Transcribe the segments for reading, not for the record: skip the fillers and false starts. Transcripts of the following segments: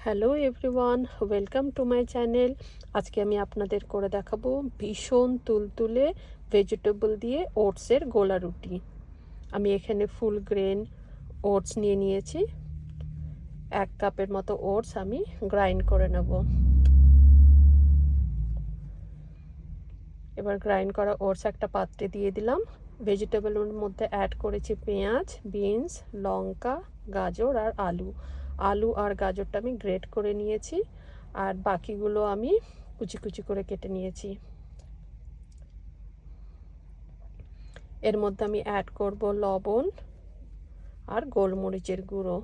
Hello everyone, welcome to my channel. আজকে আমি আপনাদের করে দেখাবো ভীষণ তুলতুলে ভেজিটেবল দিয়ে ওটসের গোলা রুটি। আমি এখানে ফুল গ্রেন ওটস নিয়ে নিয়েছি। 1 কাপের মতো ওটস আমি গ্রাইন্ড করে নেব। এবার গ্রাইন্ড করা ওটস একটা পাত্রে দিয়ে দিলাম। ভেজিটেবলের মধ্যে অ্যাড করেছি পেঁয়াজ, বিনস, লঙ্কা, গাজর আর আলু আর গাজরটা আমি গ্রেট করে নিয়েছি, আর বাকিগুলো আমি কুচি কুচি করে কেটে নিয়েছি। এর মধ্যে আমি অ্যাড করব লবণ আর গোলমরিচের গুঁড়ো,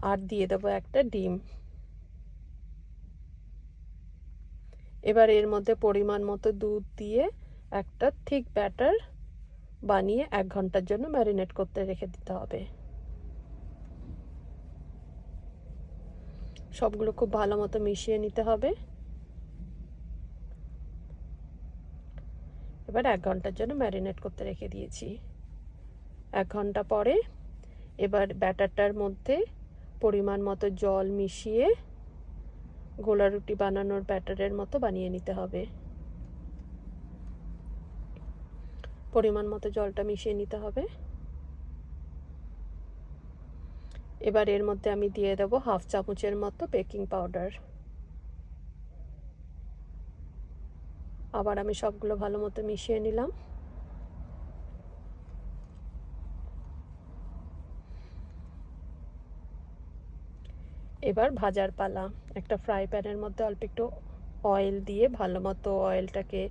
আর দিয়ে দেবো একটা ডিম। এবার এর মধ্যে পরিমাণ মতো দুধ দিয়ে একটা থিক ব্যাটার বানিয়ে 1 ঘন্টার জন্য ম্যারিনেট করতে রেখে দিতে হবে। সবগুলো খুব ভালো মতো মিশিয়ে নিতে হবে। এবার 1 ঘন্টার জন্য ম্যারিনেট করতে রেখে দিয়েছি। 1 ঘন্টা পরে এবার ব্যাটারটার মধ্যে পরিমাণ মতো জল মিশিয়ে গোলা রুটি বানানোর ব্যাটারের মতো বানিয়ে নিতে হবে। পরিমাণ মতো জলটা মিশিয়ে নিতে হবে। এবার এর মধ্যে আমি দিয়ে দেবো 1/2 চামচের মতো বেকিং পাউডার। আবার আমি সবগুলো ভালো মতো মিশিয়ে নিলাম। এবার ভাজার পালা। একটা ফ্রাই প্যানের মধ্যে অল্প একটু অয়েল দিয়ে ভালো মতো অয়েলটাকে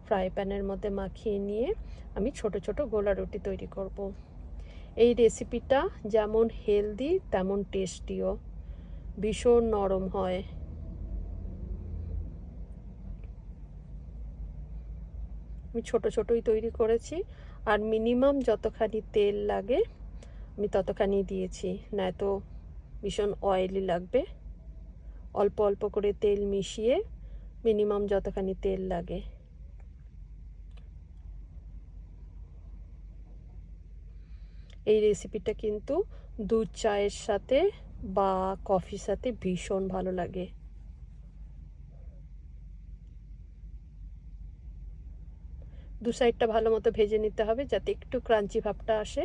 ফ্রাই প্যানের মধ্যে মাখিয়ে নিয়ে আমি ছোট ছোট গোলা রুটি তৈরি করব। এই রেসিপিটা যেমন হেলদি তেমন টেস্টিও, ভীষণ নরম হয়। আমি ছোট ছোটই তৈরি করেছি, আর মিনিমাম যতখানি তেল লাগে আমি ততখানি দিয়েছি, নয়তো ভীষণ অয়েলি লাগবে। অল্প অল্প করে তেল মিশিয়ে মিনিমাম যতখানি তেল লাগে। এই রেসিপিটা কিন্তু দুধ চায়ের সাথে বা কফির সাথে ভীষণ ভালো লাগে। দু সাইডটা ভালো মতো ভেজে নিতে হবে যাতে একটু ক্রাঞ্চি ভাবটা আসে।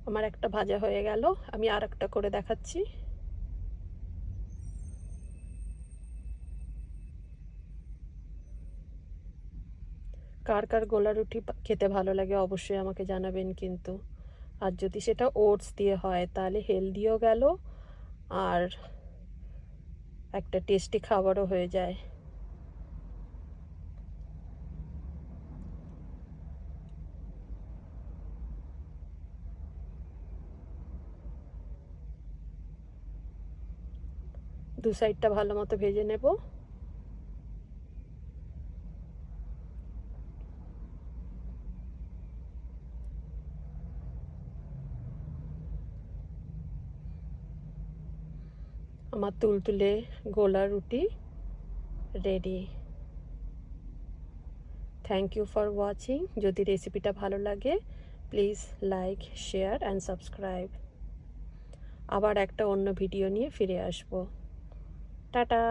আমার একটা ভাজা হয়ে গেল, আমি আর একটা করে দেখাচ্ছি। কার কার গোলা রুটি খেতে ভালো লাগে অবশ্যই আমাকে জানাবেন কিন্তু। আর যদি সেটা ওটস দিয়ে হয় তাহলে হেলদিও গেল, আর একটা টেস্টি খাবারও হয়ে যায়। দু সাইডটা ভালো মতো ভেজে নেব। আমার তুলতুলে গোলা রুটি ready. Thank you for watching. যদি রেসিপিটা ভালো লাগে please like, share and subscribe. আবার একটা অন্য ভিডিও নিয়ে ফিরে আসবো। টাটা।